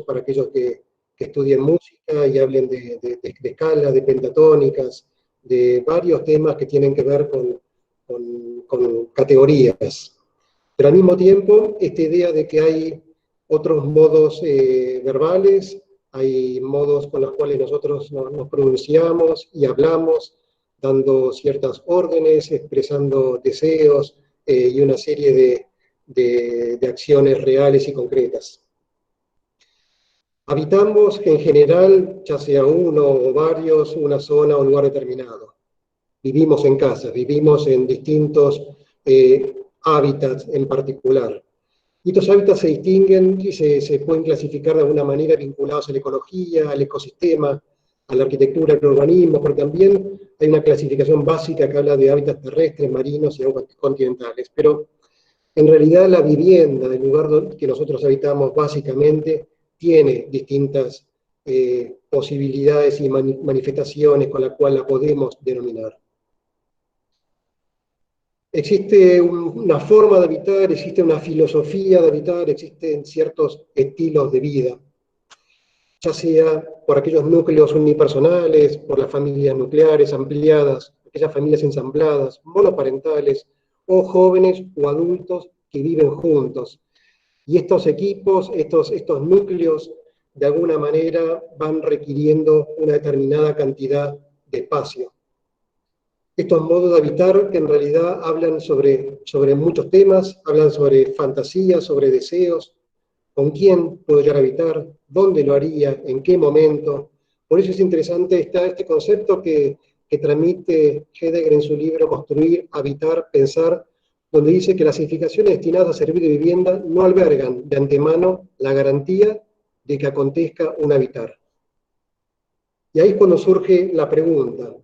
para aquellos que estudien música y hablen de escalas, de pentatónicas, de varios temas que tienen que ver con categorías. Pero al mismo tiempo, esta idea de que hay otros modos verbales, hay modos con los cuales nosotros nos pronunciamos y hablamos, dando ciertas órdenes, expresando deseos y una serie de acciones reales y concretas. Habitamos en general, ya sea uno o varios, una zona o lugar determinado. Vivimos en casas, vivimos en distintos hábitats en particular. Y estos hábitats se distinguen y se pueden clasificar de alguna manera vinculados a la ecología, al ecosistema, a la arquitectura, al urbanismo, porque también hay una clasificación básica que habla de hábitats terrestres, marinos y aguas continentales. Pero en realidad la vivienda, el lugar que nosotros habitamos básicamente, tiene distintas posibilidades y manifestaciones con las cuales la podemos denominar. Existe una forma de habitar, existe una filosofía de habitar, existen ciertos estilos de vida, ya sea por aquellos núcleos unipersonales, por las familias nucleares ampliadas, aquellas familias ensambladas, monoparentales, o jóvenes o adultos que viven juntos. Y estos equipos, estos núcleos, de alguna manera van requiriendo una determinada cantidad de espacio. Estos modos de habitar que en realidad hablan sobre muchos temas, hablan sobre fantasías, sobre deseos, con quién puedo llegar a habitar, dónde lo haría, en qué momento. Por eso es interesante este concepto que transmite Heidegger en su libro Construir, Habitar, Pensar, donde dice que las edificaciones destinadas a servir de vivienda no albergan de antemano la garantía de que acontezca un habitar. Y ahí es cuando surge la pregunta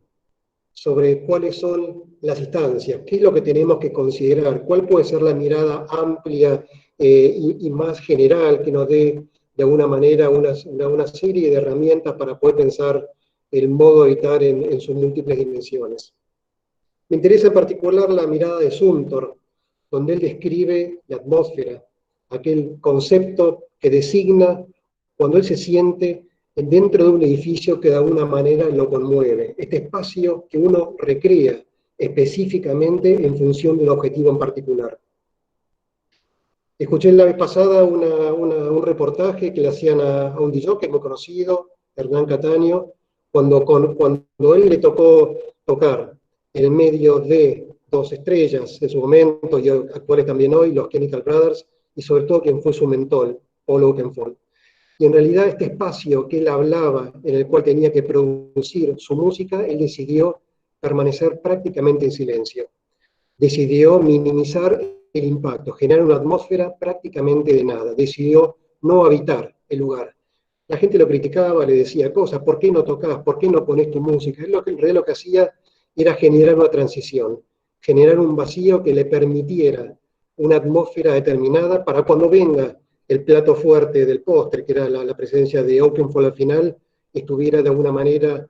sobre cuáles son las instancias, qué es lo que tenemos que considerar, cuál puede ser la mirada amplia y más general que nos dé de alguna manera una serie de herramientas para poder pensar el modo de habitar en sus múltiples dimensiones. Me interesa en particular la mirada de Zumthor, donde él describe la atmósfera, aquel concepto que designa cuando él se siente dentro de un edificio que de alguna manera lo conmueve, este espacio que uno recrea específicamente en función de un objetivo en particular. Escuché la vez pasada un reportaje que le hacían a un DJ muy conocido, Hernán Cataño, cuando él le tocó tocar en medio de dos estrellas en su momento, y actuales también hoy, los Chemical Brothers, y sobre todo quien fue su mentor, Paul Oakenfold. Y en realidad este espacio que él hablaba, en el cual tenía que producir su música, él decidió permanecer prácticamente en silencio. Decidió minimizar el impacto, generar una atmósfera prácticamente de nada. Decidió no habitar el lugar. La gente lo criticaba, le decía cosas, ¿por qué no tocas? ¿Por qué no pones tu música? En realidad lo que hacía era generar una transición, generar un vacío que le permitiera una atmósfera determinada para cuando venga el plato fuerte del postre, que era la presencia de Oakenfold al final, estuviera de alguna manera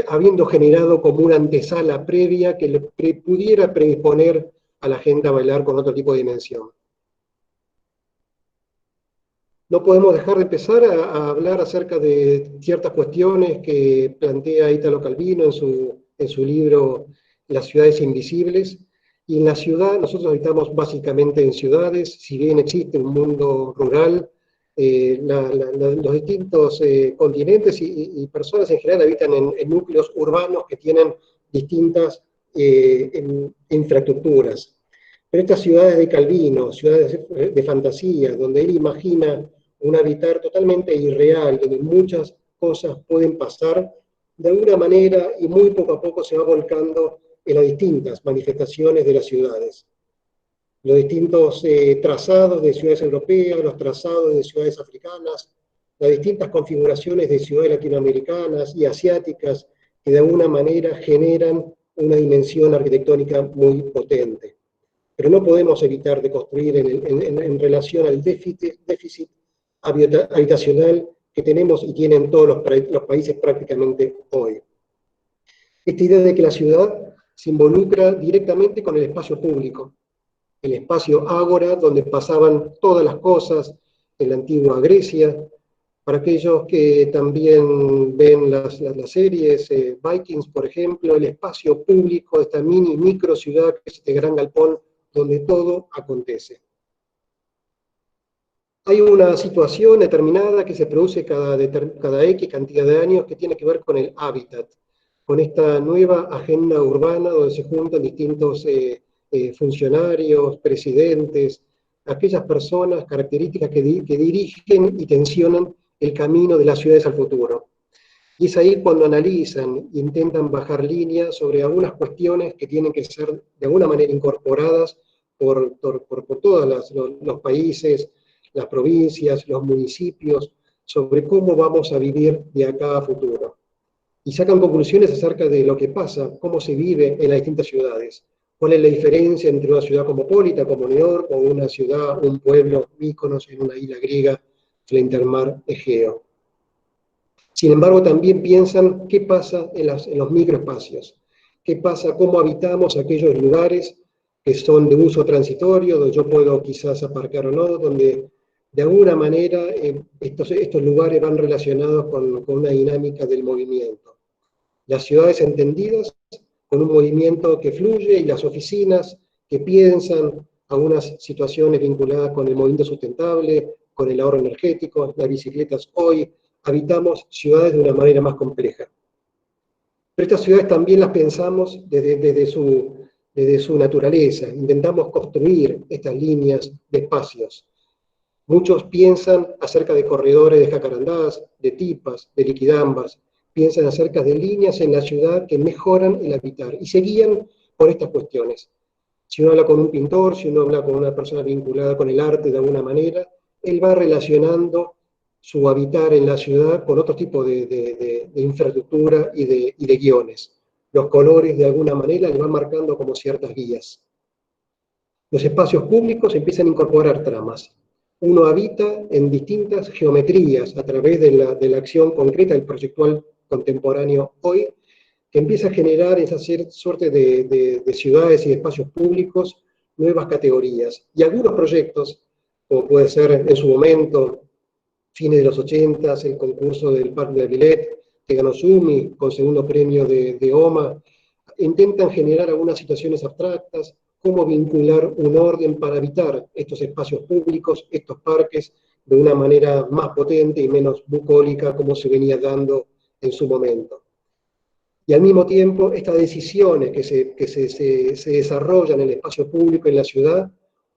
habiendo generado como una antesala previa que le pudiera predisponer a la gente a bailar con otro tipo de dimensión. No podemos dejar de empezar a hablar acerca de ciertas cuestiones que plantea Italo Calvino en su libro Las ciudades invisibles. Y en la ciudad, nosotros habitamos básicamente en ciudades, si bien existe un mundo rural, los distintos continentes y personas en general habitan en núcleos urbanos que tienen distintas infraestructuras. Pero estas ciudades de Calvino, ciudades de fantasía, donde él imagina un habitar totalmente irreal, donde muchas cosas pueden pasar, de alguna manera y muy poco a poco se va volcando en las distintas manifestaciones de las ciudades. Los distintos trazados de ciudades europeas, los trazados de ciudades africanas, las distintas configuraciones de ciudades latinoamericanas y asiáticas que de alguna manera generan una dimensión arquitectónica muy potente. Pero no podemos evitar de construir en relación al déficit habitacional que tenemos y tienen todos los países prácticamente hoy. Esta idea de que la ciudad se involucra directamente con el espacio público, el espacio ágora donde pasaban todas las cosas, en la antigua Grecia. Para aquellos que también ven las series, Vikings, por ejemplo, el espacio público, esta mini micro ciudad que es este gran galpón donde todo acontece. Hay una situación determinada que se produce cada X cantidad de años que tiene que ver con el hábitat, con esta nueva agenda urbana donde se juntan distintos funcionarios, presidentes, aquellas personas, características que dirigen y tensionan el camino de las ciudades al futuro. Y es ahí cuando analizan e intentan bajar líneas sobre algunas cuestiones que tienen que ser de alguna manera incorporadas por todos los países, las provincias, los municipios, sobre cómo vamos a vivir de acá a futuro. Y sacan conclusiones acerca de lo que pasa, cómo se vive en las distintas ciudades. ¿Cuál es la diferencia entre una ciudad cosmopolita como New York o una ciudad, un pueblo, Mykonos en una isla griega frente al mar Egeo? Sin embargo, también piensan qué pasa en los microespacios, qué pasa, cómo habitamos aquellos lugares que son de uso transitorio, donde yo puedo quizás aparcar o no, donde de alguna manera estos lugares van relacionados con una dinámica del movimiento. Las ciudades entendidas con un movimiento que fluye y las oficinas que piensan algunas situaciones vinculadas con el movimiento sustentable, con el ahorro energético, las bicicletas hoy, habitamos ciudades de una manera más compleja. Pero estas ciudades también las pensamos desde su naturaleza, intentamos construir estas líneas de espacios. Muchos piensan acerca de corredores de jacarandás, de tipas, de liquidambas, piensan acerca de líneas en la ciudad que mejoran el habitar y se guían por estas cuestiones. Si uno habla con un pintor, si uno habla con una persona vinculada con el arte de alguna manera, él va relacionando su habitar en la ciudad con otro tipo de infraestructura y de guiones. Los colores de alguna manera le van marcando como ciertas guías. Los espacios públicos empiezan a incorporar tramas. Uno habita en distintas geometrías a través de la acción concreta del proyectual contemporáneo hoy, que empieza a generar esa suerte de ciudades y de espacios públicos, nuevas categorías. Y algunos proyectos, como puede ser en su momento, fines de los 80, el concurso del Parque de Villette, que ganó Sumi, con segundo premio de OMA, intentan generar algunas situaciones abstractas, cómo vincular un orden para habitar estos espacios públicos, estos parques, de una manera más potente y menos bucólica como se venía dando en su momento. Y al mismo tiempo, estas decisiones que se desarrollan en el espacio público en la ciudad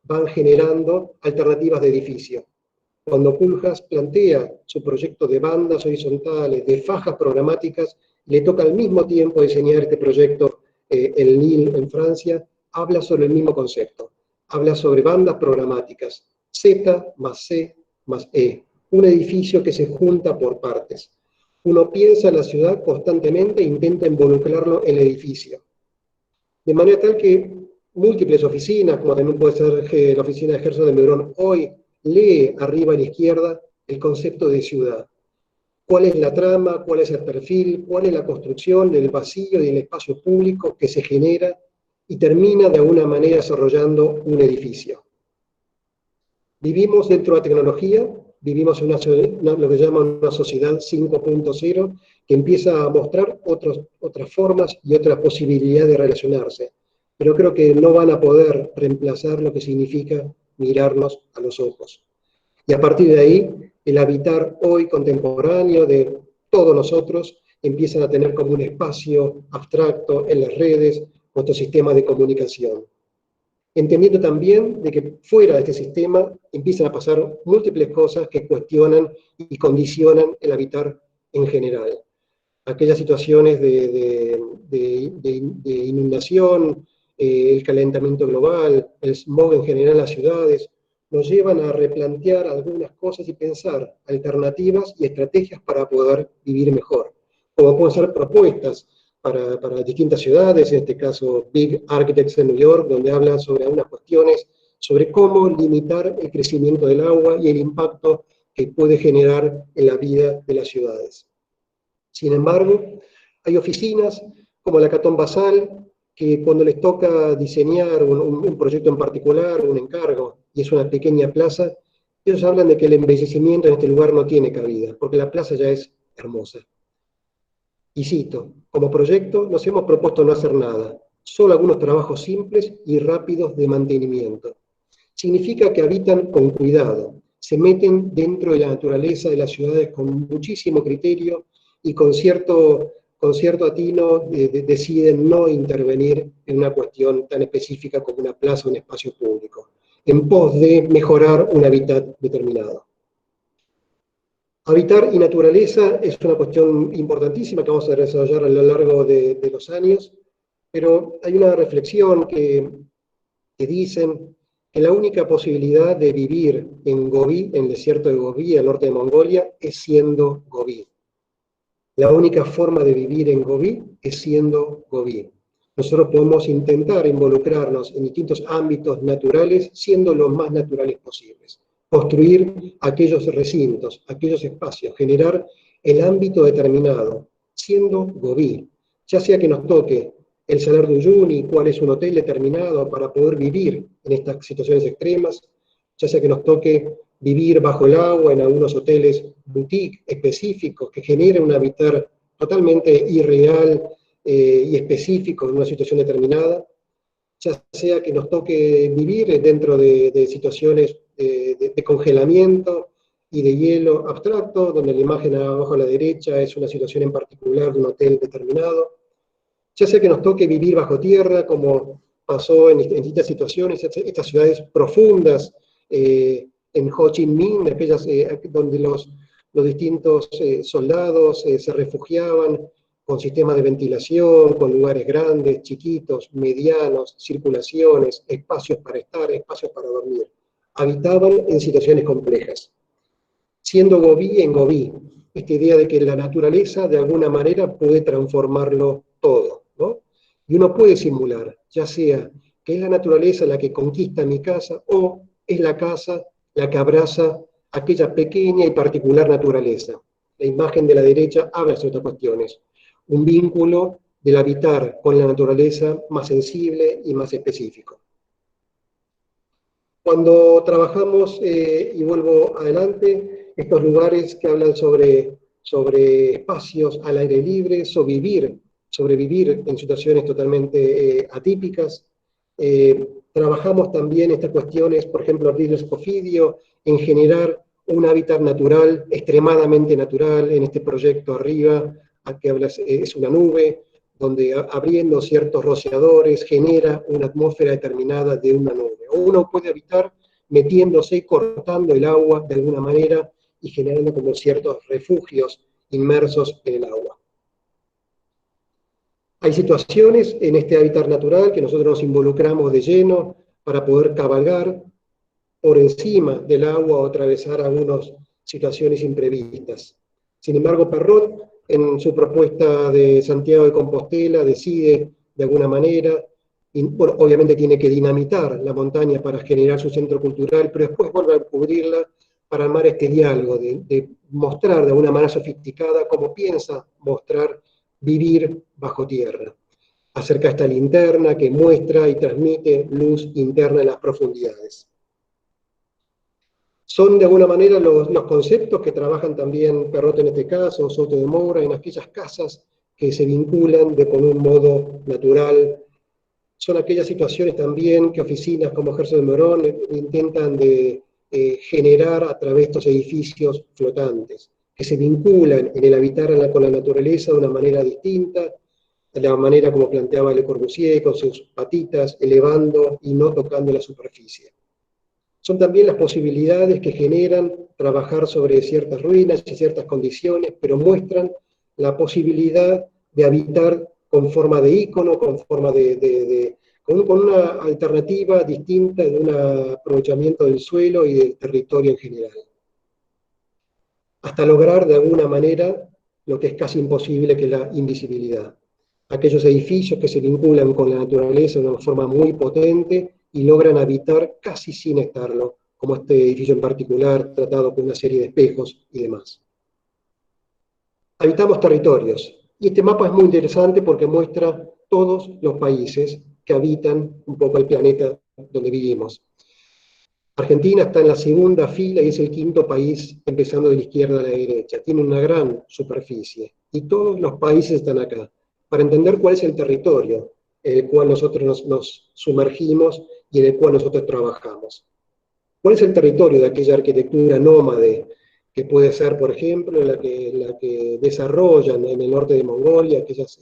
van generando alternativas de edificio. Cuando Koolhaas plantea su proyecto de bandas horizontales, de fajas programáticas, le toca al mismo tiempo diseñar este proyecto en Lille, en Francia, habla sobre el mismo concepto. Habla sobre bandas programáticas, Z más C más E, un edificio que se junta por partes. Uno piensa en la ciudad constantemente e intenta involucrarlo en el edificio. De manera tal que múltiples oficinas, como también puede ser la oficina de Herzog de Meuron hoy, lee arriba a la izquierda el concepto de ciudad. ¿Cuál es la trama? ¿Cuál es el perfil? ¿Cuál es la construcción del vacío y del espacio público que se genera y termina de alguna manera desarrollando un edificio? Vivimos dentro de la tecnología, vivimos en lo que llaman una sociedad 5.0 que empieza a mostrar otras formas y otras posibilidades de relacionarse. Pero creo que no van a poder reemplazar lo que significa mirarnos a los ojos. Y a partir de ahí, el habitar hoy contemporáneo de todos nosotros empiezan a tener como un espacio abstracto en las redes, nuestro sistema de comunicación. Entendiendo también de que fuera de este sistema empiezan a pasar múltiples cosas que cuestionan y condicionan el habitar en general. Aquellas situaciones de inundación, el calentamiento global, el smog en general en las ciudades, nos llevan a replantear algunas cosas y pensar alternativas y estrategias para poder vivir mejor. Como pueden ser propuestas para distintas ciudades, en este caso Big Architects en New York, donde hablan sobre algunas cuestiones, sobre cómo limitar el crecimiento del agua y el impacto que puede generar en la vida de las ciudades. Sin embargo, hay oficinas como la Catón Basal, que cuando les toca diseñar un proyecto en particular, un encargo, y es una pequeña plaza, Ellos hablan de que el embellecimiento en este lugar no tiene cabida, porque la plaza ya es hermosa. Y cito, como proyecto nos hemos propuesto no hacer nada, solo algunos trabajos simples y rápidos de mantenimiento. Significa que habitan con cuidado, se meten dentro de la naturaleza de las ciudades con muchísimo criterio y con cierto atino deciden no intervenir en una cuestión tan específica como una plaza o un espacio público, en pos de mejorar un hábitat determinado. Habitar y naturaleza es una cuestión importantísima que vamos a desarrollar a lo largo de los años, pero hay una reflexión que dicen que la única posibilidad de vivir en Gobi, en el desierto de Gobi, al norte de Mongolia, es siendo Gobi. La única forma de vivir en Gobi es siendo Gobi. Nosotros podemos intentar involucrarnos en distintos ámbitos naturales, siendo lo más naturales posibles. Construir aquellos recintos, aquellos espacios, generar el ámbito determinado, siendo Gobi. Ya sea que nos toque el Salar de Uyuni, cuál es un hotel determinado para poder vivir en estas situaciones extremas, ya sea que nos toque vivir bajo el agua en algunos hoteles boutique específicos que generen un hábitat totalmente irreal y específico en una situación determinada, ya sea que nos toque vivir dentro de situaciones de congelamiento y de hielo abstracto, donde la imagen abajo a la derecha es una situación en particular de un hotel determinado, ya sea que nos toque vivir bajo tierra, como pasó en distintas situaciones, estas ciudades profundas, en Ho Chi Minh, aquellas donde los distintos soldados se refugiaban con sistemas de ventilación, con lugares grandes, chiquitos, medianos, circulaciones, espacios para estar, espacios para dormir. Habitaban en situaciones complejas. Siendo Gobi en Gobi, esta idea de que la naturaleza de alguna manera puede transformarlo todo, ¿no? Y uno puede simular, ya sea que es la naturaleza la que conquista mi casa o es la casa la que abraza aquella pequeña y particular naturaleza. La imagen de la derecha habla sobre estas cuestiones. Un vínculo del habitar con la naturaleza más sensible y más específico. Cuando trabajamos, y vuelvo adelante, estos lugares que hablan sobre espacios al aire libre, sobrevivir en situaciones totalmente atípicas, trabajamos también estas cuestiones, por ejemplo, Ardilio Scofidio, en generar un hábitat natural, extremadamente natural, en este proyecto arriba, que habla, es una nube, donde abriendo ciertos rociadores genera una atmósfera determinada de una nube. O uno puede habitar metiéndose, cortando el agua de alguna manera y generando como ciertos refugios inmersos en el agua. Hay situaciones en este hábitat natural que nosotros nos involucramos de lleno para poder cabalgar por encima del agua o atravesar algunas situaciones imprevistas. Sin embargo, Perrot, en su propuesta de Santiago de Compostela, decide de alguna manera, y, bueno, obviamente tiene que dinamitar la montaña para generar su centro cultural, pero después vuelve a cubrirla para armar este diálogo, de mostrar de alguna manera sofisticada cómo piensa mostrar vivir bajo tierra. Acerca esta linterna que muestra y transmite luz interna en las profundidades. Son de alguna manera los conceptos que trabajan también Perrot en este caso, Soto de Moura, en aquellas casas que se vinculan con un modo natural. Son aquellas situaciones también que oficinas como Ejército de Morón intentan generar a través de estos edificios flotantes, que se vinculan en el habitar con la naturaleza de una manera distinta, de la manera como planteaba Le Corbusier, con sus patitas, elevando y no tocando la superficie. Son también las posibilidades que generan trabajar sobre ciertas ruinas y ciertas condiciones, pero muestran la posibilidad de habitar con forma de ícono, con forma con una alternativa distinta de un aprovechamiento del suelo y del territorio en general. Hasta lograr de alguna manera lo que es casi imposible, que es la invisibilidad. Aquellos edificios que se vinculan con la naturaleza de una forma muy potente y logran habitar casi sin estarlo, como este edificio en particular, tratado con una serie de espejos y demás. Habitamos territorios, y este mapa es muy interesante porque muestra todos los países que habitan un poco el planeta donde vivimos. Argentina está en la segunda fila y es el quinto país, empezando de la izquierda a la derecha. Tiene una gran superficie y todos los países están acá para entender cuál es el territorio en el cual nosotros nos sumergimos y en el cual nosotros trabajamos. ¿Cuál es el territorio de aquella arquitectura nómade que puede ser, por ejemplo, la que desarrollan en el norte de Mongolia, aquellas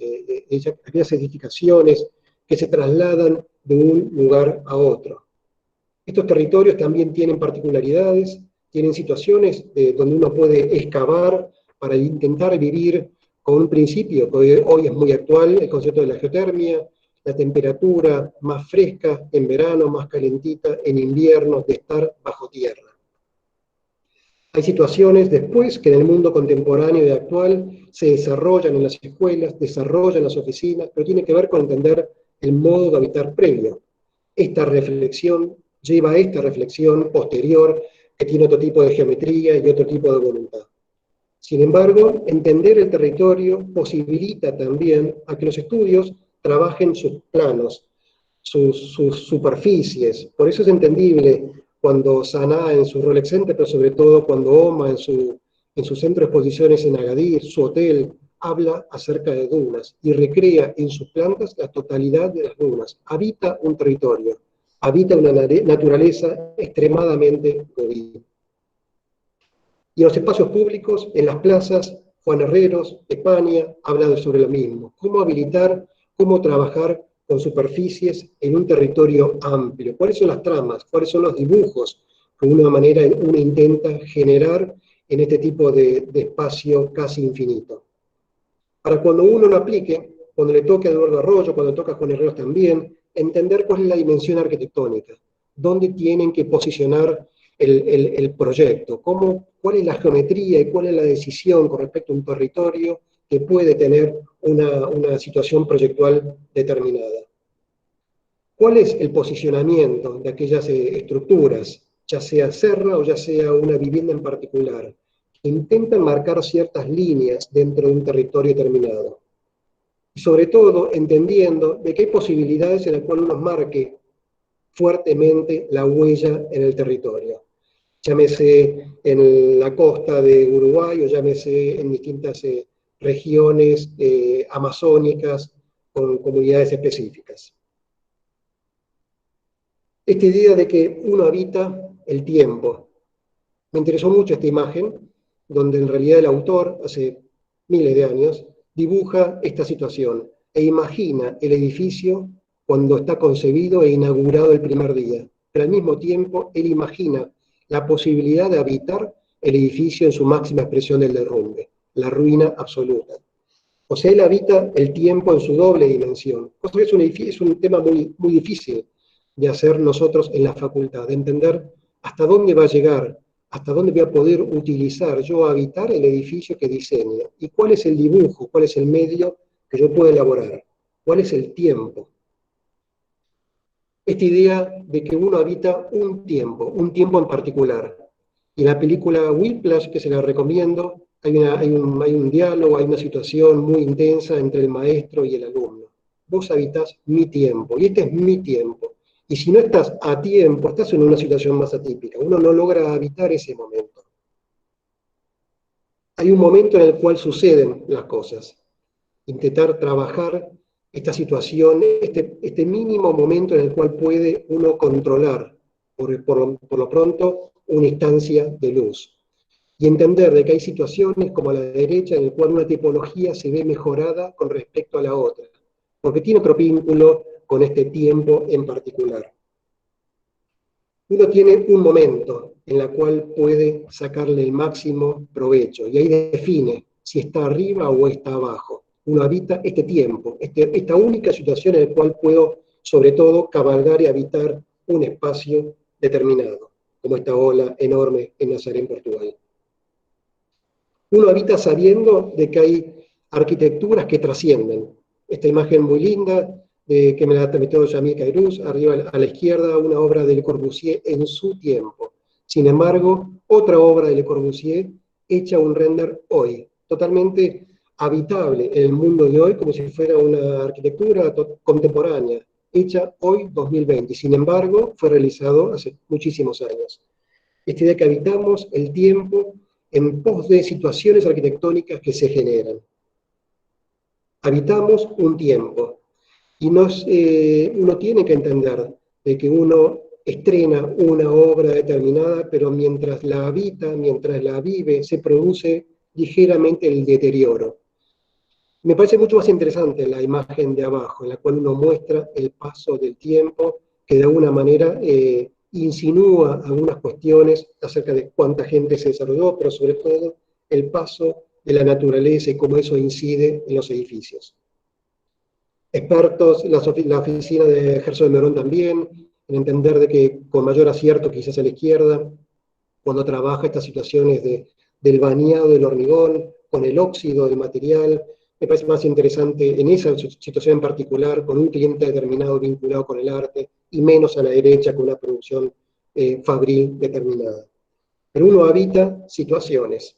edificaciones que se trasladan de un lugar a otro? Estos territorios también tienen particularidades, tienen situaciones donde uno puede excavar para intentar vivir con un principio que hoy es muy actual, el concepto de la geotermia, la temperatura más fresca en verano, más calentita en invierno, de estar bajo tierra. Hay situaciones después que en el mundo contemporáneo y actual se desarrollan en las escuelas, desarrollan en las oficinas, pero tiene que ver con entender el modo de habitar previo. Esta reflexión lleva a esta reflexión posterior que tiene otro tipo de geometría y otro tipo de voluntad. Sin embargo, entender el territorio posibilita también a que los estudios trabajen sus planos, sus superficies. Por eso es entendible cuando Saná en su rol exente, pero sobre todo cuando Oma en su centro de exposiciones en Agadir, su hotel, habla acerca de dunas y recrea en sus plantas la totalidad de las dunas. Habita un territorio, habita una naturaleza extremadamente movida. Y en los espacios públicos, en las plazas, Juan Herreros, España, habla sobre lo mismo. Cómo habilitar, cómo trabajar con superficies en un territorio amplio. ¿Cuáles son las tramas? ¿Cuáles son los dibujos que de una manera uno intenta generar en este tipo de espacio casi infinito? Para cuando uno lo aplique, cuando le toque a Eduardo Arroyo, cuando toca a Juan Herreros también, entender cuál es la dimensión arquitectónica, dónde tienen que posicionar el proyecto, cuál es la geometría y cuál es la decisión con respecto a un territorio que puede tener una situación proyectual determinada. ¿Cuál es el posicionamiento de aquellas estructuras, ya sea serra o ya sea una vivienda en particular? Intentan marcar ciertas líneas dentro de un territorio determinado. Y sobre todo, entendiendo de que hay posibilidades en las cuales uno marque fuertemente la huella en el territorio. Llámese en la costa de Uruguay o llámese en distintas regiones amazónicas con comunidades específicas. Esta idea de que uno habita el tiempo. Me interesó mucho esta imagen, donde en realidad el autor, hace miles de años, dibuja esta situación e imagina el edificio cuando está concebido e inaugurado el primer día. Pero al mismo tiempo, él imagina la posibilidad de habitar el edificio en su máxima expresión del derrumbe, la ruina absoluta. O sea, él habita el tiempo en su doble dimensión, cosa que es un tema muy, muy difícil de hacer nosotros en la facultad, de entender hasta dónde va a llegar, hasta dónde voy a poder utilizar yo habitar el edificio que diseño, y cuál es el dibujo, cuál es el medio que yo puedo elaborar, cuál es el tiempo. Esta idea de que uno habita un tiempo en particular. Y en la película Whiplash, que se la recomiendo, hay un diálogo, hay una situación muy intensa entre el maestro y el alumno. Vos habitás mi tiempo, y este es mi tiempo. Y si no estás a tiempo, estás en una situación más atípica. Uno no logra habitar ese momento. Hay un momento en el cual suceden las cosas. Intentar trabajar esta situación, este mínimo momento en el cual puede uno controlar, por lo pronto, una instancia de luz. Y entender de que hay situaciones como a la derecha en el cual una tipología se ve mejorada con respecto a la otra, porque tiene otro vínculo con este tiempo en particular. Uno tiene un momento en el cual puede sacarle el máximo provecho, y ahí define si está arriba o está abajo. Uno habita este tiempo, esta única situación en la cual puedo, sobre todo, cabalgar y habitar un espacio determinado, como esta ola enorme en Nazaré, Portugal. Uno habita sabiendo de que hay arquitecturas que trascienden. Esta imagen muy linda, que me la transmitió Jamil Cairuz, arriba a la izquierda, una obra de Le Corbusier en su tiempo. Sin embargo, otra obra de Le Corbusier hecha un render hoy, totalmente habitable en el mundo de hoy, como si fuera una arquitectura contemporánea, hecha hoy, 2020. Sin embargo, fue realizado hace muchísimos años. Esta idea que habitamos el tiempo en pos de situaciones arquitectónicas que se generan. Habitamos un tiempo. Y uno tiene que entender de que uno estrena una obra determinada, pero mientras la habita, mientras la vive, se produce ligeramente el deterioro. Me parece mucho más interesante la imagen de abajo, en la cual uno muestra el paso del tiempo, que de alguna manera insinúa algunas cuestiones acerca de cuánta gente se desarrolló, pero sobre todo el paso de la naturaleza y cómo eso incide en los edificios. Expertos, la oficina de Gerson de Merón también, en entender de que con mayor acierto quizás a la izquierda, cuando trabaja estas situaciones del bañado del hormigón, con el óxido del material, me parece más interesante en esa situación en particular, con un cliente determinado vinculado con el arte, y menos a la derecha con una producción fabril determinada. Pero uno habita situaciones.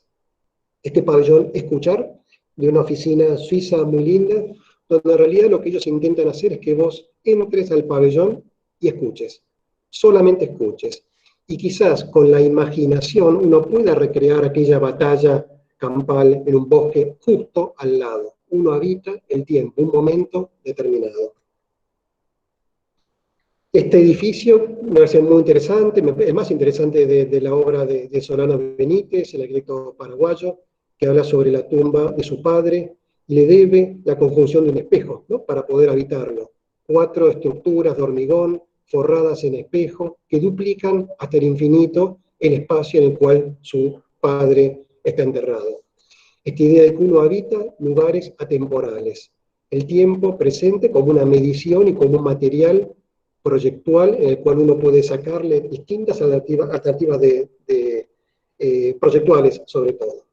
Este pabellón Escuchar, de una oficina suiza muy linda, donde en realidad lo que ellos intentan hacer es que vos entres al pabellón y escuches, solamente escuches. Y quizás con la imaginación uno pueda recrear aquella batalla campal en un bosque justo al lado. Uno habita el tiempo, un momento determinado. Este edificio me parece muy interesante, el más interesante de la obra de Solano Benítez, el arquitecto paraguayo, que habla sobre la tumba de su padre y le debe la conjunción de un espejo, ¿no?, para poder habitarlo. 4 estructuras de hormigón forradas en espejo que duplican hasta el infinito el espacio en el cual su padre está enterrado. Esta idea de que uno habita lugares atemporales, el tiempo presente como una medición y como un material proyectual en el cual uno puede sacarle distintas alternativas proyectuales sobre todo.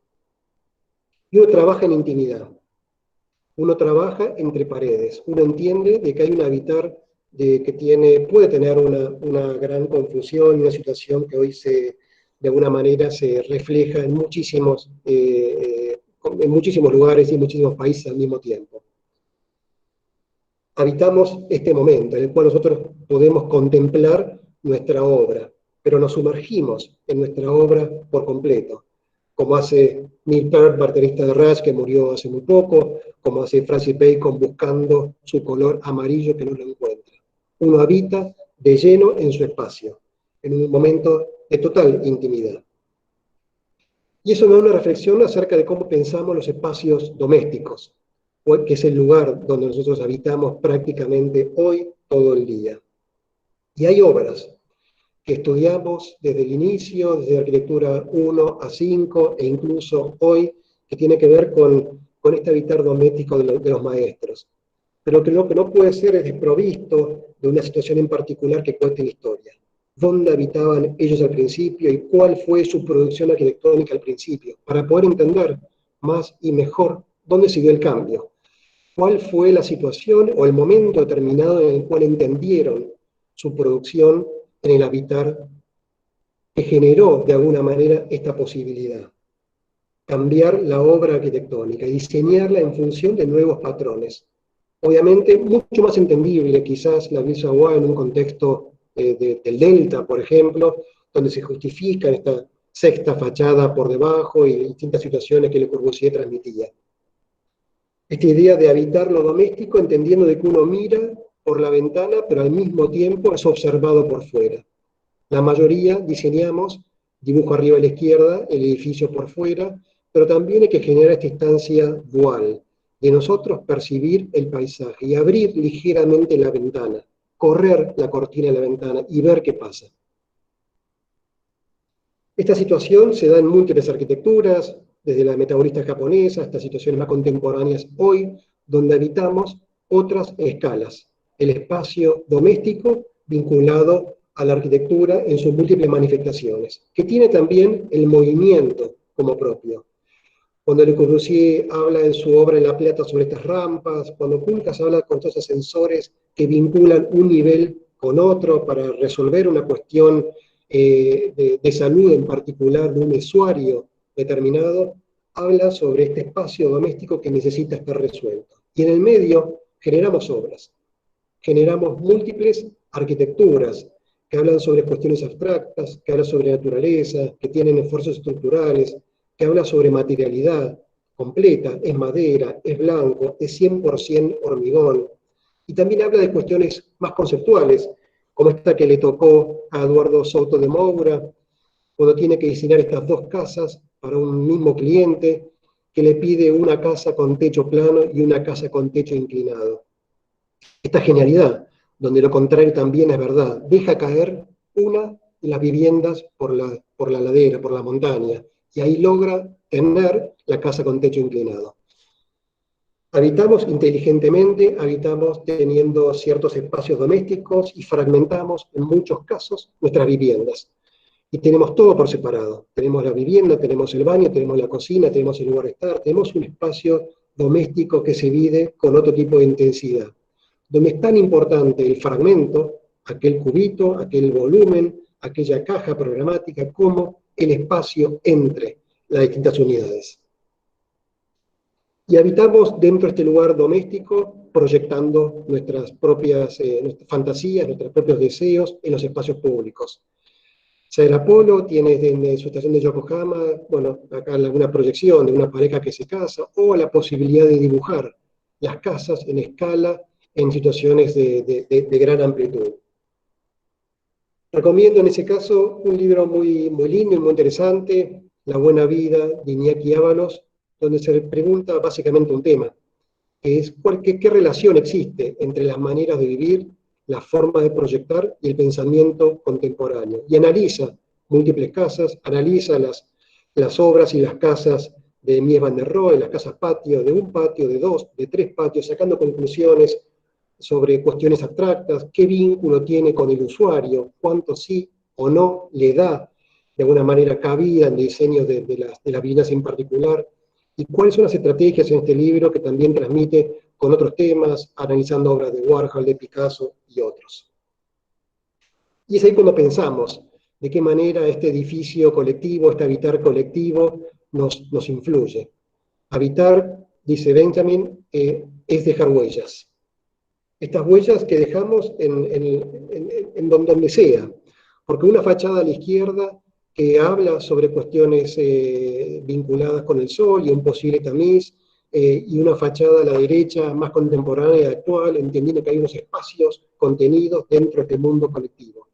Y uno trabaja en intimidad, uno trabaja entre paredes, uno entiende de que hay un habitar que puede tener una gran confusión, una situación que hoy de alguna manera se refleja en muchísimos lugares y en muchísimos países al mismo tiempo. Habitamos este momento en el cual nosotros podemos contemplar nuestra obra, pero nos sumergimos en nuestra obra por completo, como hace Neil Peart, baterista de Rush, que murió hace muy poco, como hace Francis Bacon buscando su color amarillo que no lo encuentra. Uno habita de lleno en su espacio, en un momento de total intimidad. Y eso me da una reflexión acerca de cómo pensamos los espacios domésticos, que es el lugar donde nosotros habitamos prácticamente hoy todo el día. Y hay obras que estudiamos desde el inicio, desde arquitectura 1 a 5, e incluso hoy, que tiene que ver con este habitar doméstico de los maestros. Pero que lo que no puede ser es desprovisto de una situación en particular que cuente la historia. ¿Dónde habitaban ellos al principio y cuál fue su producción arquitectónica al principio? Para poder entender más y mejor dónde se dio el cambio. ¿Cuál fue la situación o el momento determinado en el cual entendieron su producción en el habitar que generó de alguna manera esta posibilidad? Cambiar la obra arquitectónica y diseñarla en función de nuevos patrones. Obviamente, mucho más entendible quizás la Ville Savoye en un contexto del Delta, por ejemplo, donde se justifica esta sexta fachada por debajo y distintas situaciones que Le Corbusier transmitía. Esta idea de habitar lo doméstico, entendiendo de que uno mira por la ventana, pero al mismo tiempo es observado por fuera. La mayoría diseñamos, dibujo arriba a la izquierda, el edificio por fuera, pero también hay que generar esta instancia dual, de nosotros percibir el paisaje y abrir ligeramente la ventana, correr la cortina de la ventana y ver qué pasa. Esta situación se da en múltiples arquitecturas, desde la metabolista japonesa hasta situaciones más contemporáneas hoy, donde habitamos otras escalas. El espacio doméstico vinculado a la arquitectura en sus múltiples manifestaciones, que tiene también el movimiento como propio. Cuando Le Corbusier habla en su obra En la Plata sobre estas rampas, cuando Pulkas habla con todos esos sensores que vinculan un nivel con otro para resolver una cuestión de salud en particular de un usuario determinado, habla sobre este espacio doméstico que necesita estar resuelto. Y en el medio generamos obras. generamos múltiples arquitecturas que hablan sobre cuestiones abstractas, que hablan sobre naturaleza, que tienen esfuerzos estructurales, que hablan sobre materialidad completa, es madera, es blanco, es 100% hormigón. Y también habla de cuestiones más conceptuales, como esta que le tocó a Eduardo Souto de Moura, cuando tiene que diseñar estas dos casas para un mismo cliente, que le pide una casa con techo plano y una casa con techo inclinado. Esta genialidad, donde lo contrario también es verdad, deja caer una de las viviendas por la ladera, por la montaña, y ahí logra tener la casa con techo inclinado. Habitamos inteligentemente, habitamos teniendo ciertos espacios domésticos y fragmentamos en muchos casos nuestras viviendas. Y tenemos todo por separado. Tenemos la vivienda, tenemos el baño, tenemos la cocina, tenemos el lugar de estar, tenemos un espacio doméstico que se vive con otro tipo de intensidad. Donde es tan importante el fragmento, aquel cubito, aquel volumen, aquella caja programática, como el espacio entre las distintas unidades. Y habitamos dentro de este lugar doméstico proyectando nuestras propias fantasías, nuestros propios deseos en los espacios públicos. Sailor Polo tiene en su estación de Yokohama, bueno, acá alguna proyección de una pareja que se casa, o la posibilidad de dibujar las casas en escala en situaciones de gran amplitud. Recomiendo en ese caso un libro muy, muy lindo y muy interesante, La Buena Vida, de Iñaki Ábalos, donde se pregunta básicamente un tema, que es qué relación existe entre las maneras de vivir, la forma de proyectar y el pensamiento contemporáneo. Y analiza múltiples casas, analiza las obras y las casas de Mies van der Rohe, las casas patio, de un patio, de dos, de tres patios, sacando conclusiones sobre cuestiones abstractas, qué vínculo tiene con el usuario, cuánto sí o no le da de alguna manera cabida en diseño de las viviendas en particular, y cuáles son las estrategias en este libro que también transmite con otros temas, analizando obras de Warhol, de Picasso y otros. Y es ahí cuando pensamos de qué manera este edificio colectivo, este habitar colectivo, nos influye. Habitar, dice Benjamin, es dejar huellas. Estas huellas que dejamos en donde sea, porque una fachada a la izquierda que habla sobre cuestiones vinculadas con el sol y un posible tamiz, y una fachada a la derecha más contemporánea y actual, entendiendo que hay unos espacios contenidos dentro de este mundo colectivo.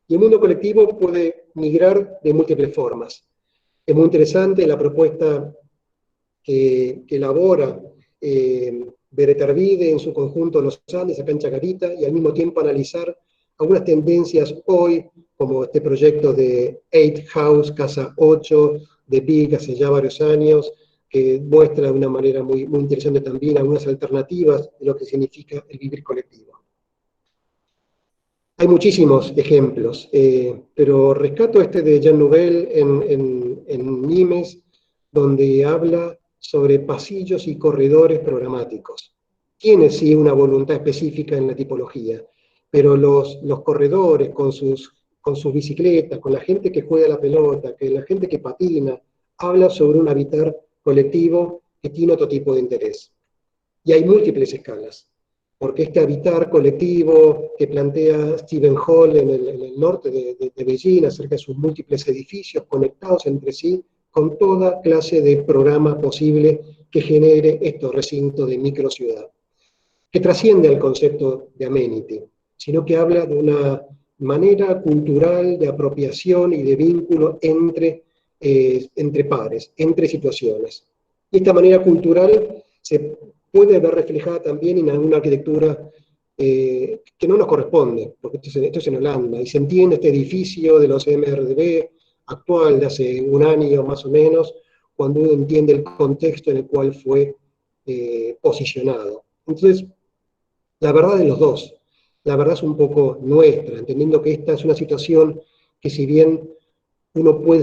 Y el mundo colectivo puede migrar de múltiples formas. Es muy interesante la propuesta que elabora Beretervide en su conjunto Los Andes, acá en Chacarita, y al mismo tiempo analizar algunas tendencias hoy, como este proyecto de 8 House, Casa 8, de PIC hace ya varios años, que muestra de una manera muy, muy interesante también algunas alternativas de lo que significa el vivir colectivo. Hay muchísimos ejemplos, pero rescato este de Jean Nouvel en Nimes, donde habla sobre pasillos y corredores programáticos. Tiene sí una voluntad específica en la tipología, pero los corredores con sus bicicletas, con la gente que juega la pelota, la gente que patina, habla sobre un habitar colectivo que tiene otro tipo de interés. Y hay múltiples escalas, porque este habitar colectivo que plantea Stephen Hall en el norte de Beijing, acerca de sus múltiples edificios conectados entre sí, con toda clase de programa posible que genere estos recintos de microciudad, que trasciende al concepto de amenity, sino que habla de una manera cultural de apropiación y de vínculo entre pares, entre situaciones. Y esta manera cultural se puede ver reflejada también en una arquitectura que no nos corresponde, porque esto es en Holanda, y se entiende este edificio de los MRDB actual de hace un año más o menos, cuando uno entiende el contexto en el cual fue posicionado. Entonces, la verdad de los dos, la verdad es un poco nuestra, entendiendo que esta es una situación que si bien uno puede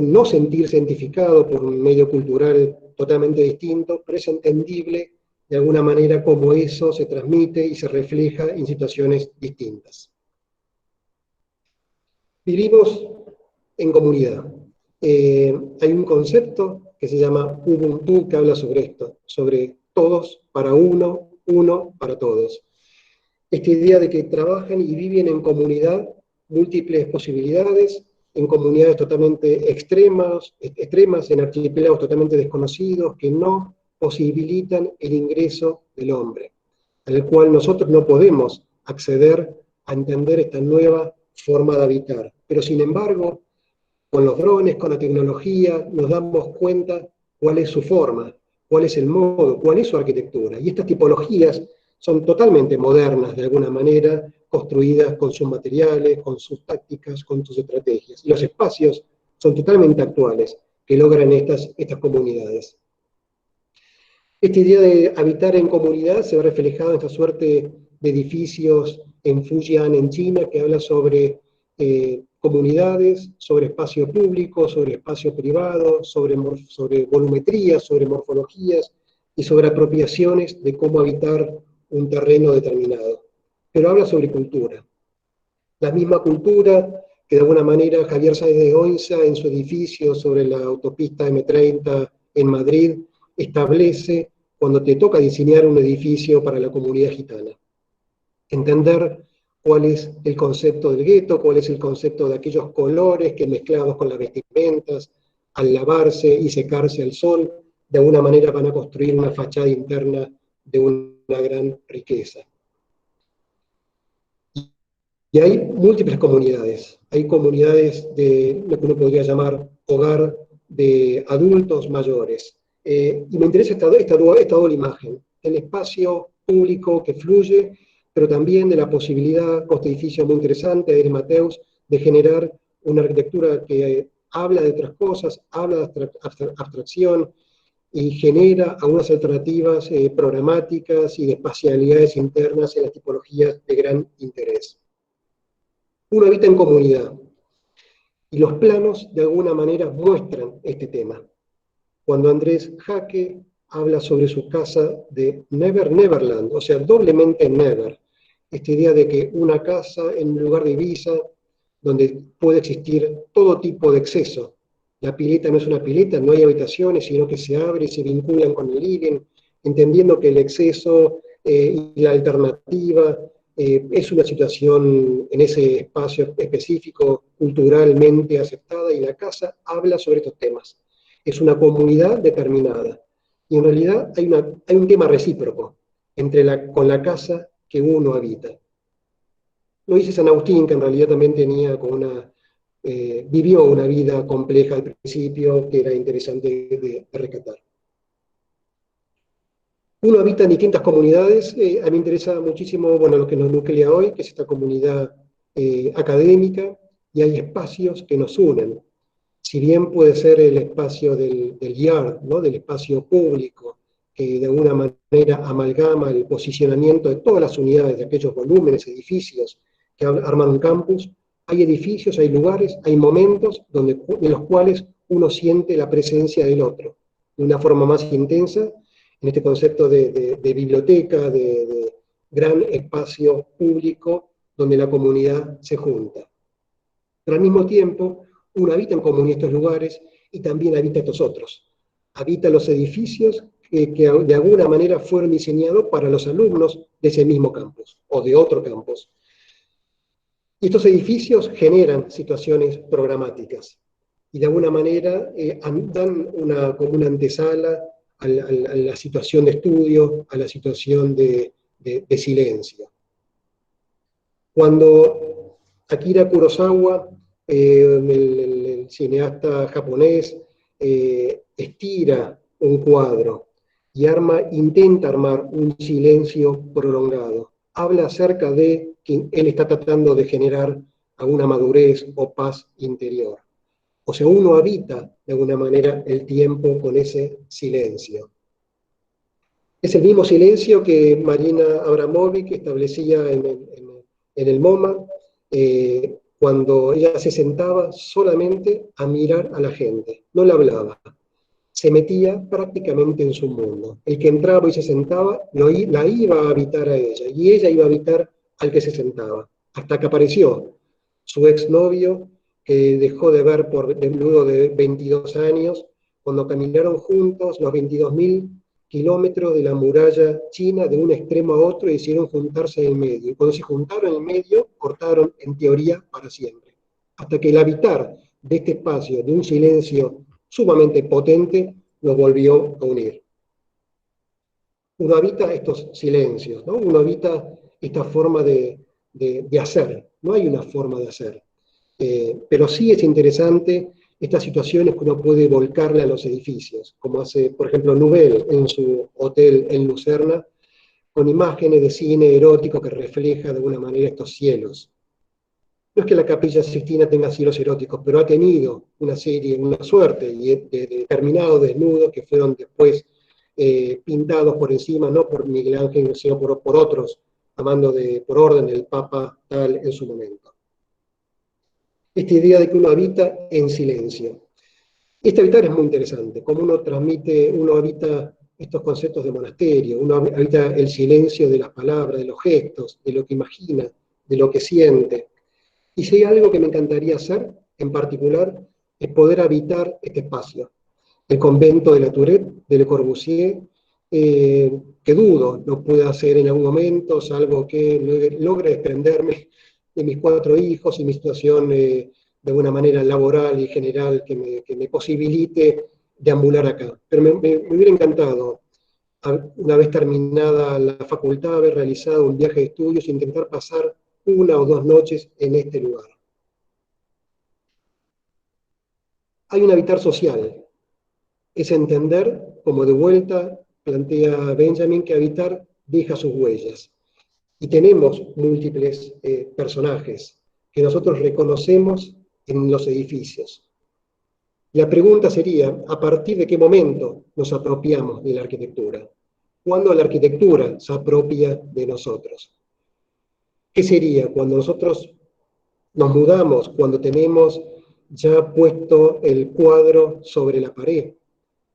no sentirse identificado por un medio cultural totalmente distinto, pero es entendible de alguna manera cómo eso se transmite y se refleja en situaciones distintas. Vivimos en comunidad. Hay un concepto que se llama Ubuntu que habla sobre esto, sobre todos para uno, uno para todos. esta idea de que trabajan y viven en comunidad múltiples posibilidades, en comunidades totalmente extremas, en archipiélagos totalmente desconocidos, que no posibilitan el ingreso del hombre, al cual nosotros no podemos acceder a entender esta nueva forma de habitar. Pero sin embargo, con los drones, con la tecnología, nos damos cuenta cuál es su forma, cuál es el modo, cuál es su arquitectura. Y estas tipologías son totalmente modernas, de alguna manera, construidas con sus materiales, con sus tácticas, con sus estrategias. Y los espacios son totalmente actuales que logran estas comunidades. Esta idea de habitar en comunidad se ve reflejada en esta suerte de edificios en Fujian, en China, que habla sobre comunidades, sobre espacio público, sobre espacio privado, sobre volumetría, sobre morfologías y sobre apropiaciones de cómo habitar un terreno determinado. Pero habla sobre cultura. La misma cultura que de alguna manera Javier Sáenz de Oinza en su edificio sobre la autopista M30 en Madrid establece cuando te toca diseñar un edificio para la comunidad gitana. Entender cuál es el concepto del gueto, cuál es el concepto de aquellos colores que mezclados con las vestimentas, al lavarse y secarse al sol, de alguna manera van a construir una fachada interna de una gran riqueza. Y hay múltiples comunidades. Hay comunidades de lo que uno podría llamar hogar de adultos mayores. Y me interesa esta doble imagen, el espacio público que fluye, pero también de la posibilidad, coste edificio muy interesante de Mateus, de generar una arquitectura que habla de otras cosas, habla de abstracción y genera algunas alternativas programáticas y de espacialidades internas en las tipologías de gran interés. Uno habita en comunidad, y los planos de alguna manera muestran este tema. Cuando Andrés Jaque habla sobre su casa de Never Neverland, o sea, doblemente Never, esta idea de que una casa en un lugar de Ibiza, donde puede existir todo tipo de exceso. La pileta no es una pileta, no hay habitaciones, sino que se abre y se vinculan con el living, entendiendo que el exceso y la alternativa es una situación en ese espacio específico culturalmente aceptada, y la casa habla sobre estos temas. Es una comunidad determinada. Y en realidad hay un tema recíproco con la casa que uno habita. Lo dice San Agustín, que en realidad también vivió una vida compleja al principio, que era interesante de rescatar. Uno habita en distintas comunidades. A mí me interesa muchísimo, bueno, lo que nos nuclea hoy, que es esta comunidad académica, y hay espacios que nos unen. Si bien puede ser el espacio del yard, ¿no? Del espacio público, que de alguna manera amalgama el posicionamiento de todas las unidades, de aquellos volúmenes, edificios que arman un campus, hay edificios, hay lugares, hay momentos en los cuales uno siente la presencia del otro, de una forma más intensa, en este concepto de biblioteca, de gran espacio público donde la comunidad se junta. Pero al mismo tiempo, uno habita en común estos lugares y también habita estos otros. Habita los edificios que de alguna manera fueron diseñados para los alumnos de ese mismo campus o de otro campus. Y estos edificios generan situaciones programáticas y de alguna manera dan como una antesala a la situación de estudio, a la situación de silencio. Cuando Akira Kurosawa, el cineasta japonés, estira un cuadro y intenta armar un silencio prolongado, habla acerca de que él está tratando de generar alguna madurez o paz interior. O sea, uno habita de alguna manera el tiempo con ese silencio. Es el mismo silencio que Marina Abramovic establecía en el MoMA, cuando ella se sentaba solamente a mirar a la gente, no le hablaba, se metía prácticamente en su mundo. El que entraba y se sentaba, la iba a habitar a ella, y ella iba a habitar al que se sentaba, hasta que apareció su exnovio, que dejó de ver luego de 22 años, cuando caminaron juntos los 22.000 kilómetros de la muralla china de un extremo a otro y decidieron juntarse en el medio. Y cuando se juntaron en el medio, cortaron en teoría para siempre. Hasta que el habitar de este espacio, de un silencio sumamente potente, los volvió a unir. Uno habita estos silencios, ¿no? Uno habita esta forma de hacer. No hay una forma de hacer. Pero sí es interesante estas situaciones que uno puede volcarle a los edificios, como hace, por ejemplo, Nouvel en su hotel en Lucerna, con imágenes de cine erótico que refleja de alguna manera estos cielos. No es que la Capilla Sixtina tenga cielos eróticos, pero ha tenido una serie, una suerte de determinados desnudos que fueron después pintados por encima, no por Miguel Ángel, sino por otros, por orden del Papa tal en su momento. Esta idea de que uno habita en silencio. Este habitar es muy interesante, como uno habita estos conceptos de monasterio, uno habita el silencio de las palabras, de los gestos, de lo que imagina, de lo que siente. Y si hay algo que me encantaría hacer, en particular, es poder habitar este espacio. El convento de la Tourette, de Le Corbusier, que dudo lo pueda hacer en algún momento, salvo que logre desprenderme de mis 4 hijos y mi situación de alguna manera laboral y general que me posibilite deambular acá. Pero me hubiera encantado, una vez terminada la facultad, haber realizado un viaje de estudios e intentar pasar 1 o 2 noches en este lugar. Hay un habitar social, es entender, como de vuelta plantea Benjamin, que habitar deja sus huellas. Y tenemos múltiples personajes que nosotros reconocemos en los edificios. La pregunta sería, ¿a partir de qué momento nos apropiamos de la arquitectura? ¿Cuándo la arquitectura se apropia de nosotros? ¿Qué sería cuando nosotros nos mudamos, cuando tenemos ya puesto el cuadro sobre la pared?